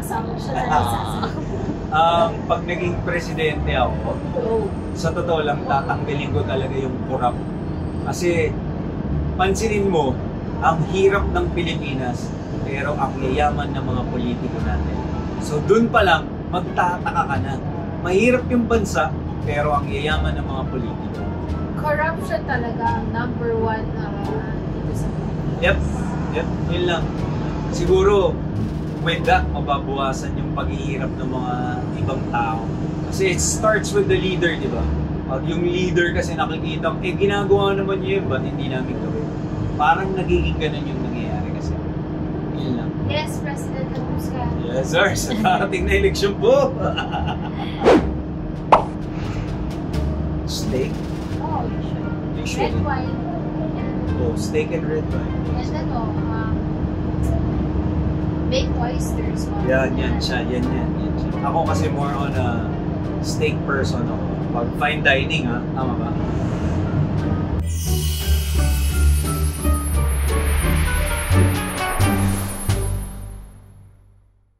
sasawa. Siya na lang sasawa. Pag naging presidente ako, sa totoo lang, tatanggalin ko talaga yung corrupt. Kasi, pansinin mo, ang hirap ng Pilipinas, pero ang yayaman ng mga politiko natin. So, dun pa lang, magtataka ka na. Mahirap yung bansa, pero ang yayaman ng mga politiko. Corruption talaga ang number one dito sa Pilipinas. Yep, yun lang. Siguro, with that, mababawasan yung paghihirap ng mga ibang tao. Kasi it starts with the leader, di ba? Pag yung leader kasi nakikita, ginagawa naman niya yun, ba't hindi namin gawin? Parang nagiging ganun yung nangyayari kasi. Yun lang. Yes, President Abuska. Yes, sir. Sa darating na eleksyon po. Steak? Oh, usually. Red wine. Oh, steak and red wine. And ano, baked oysters. Yan siya. Ako kasi more on a steak person ako. Pag fine dining, ha? Tama ba?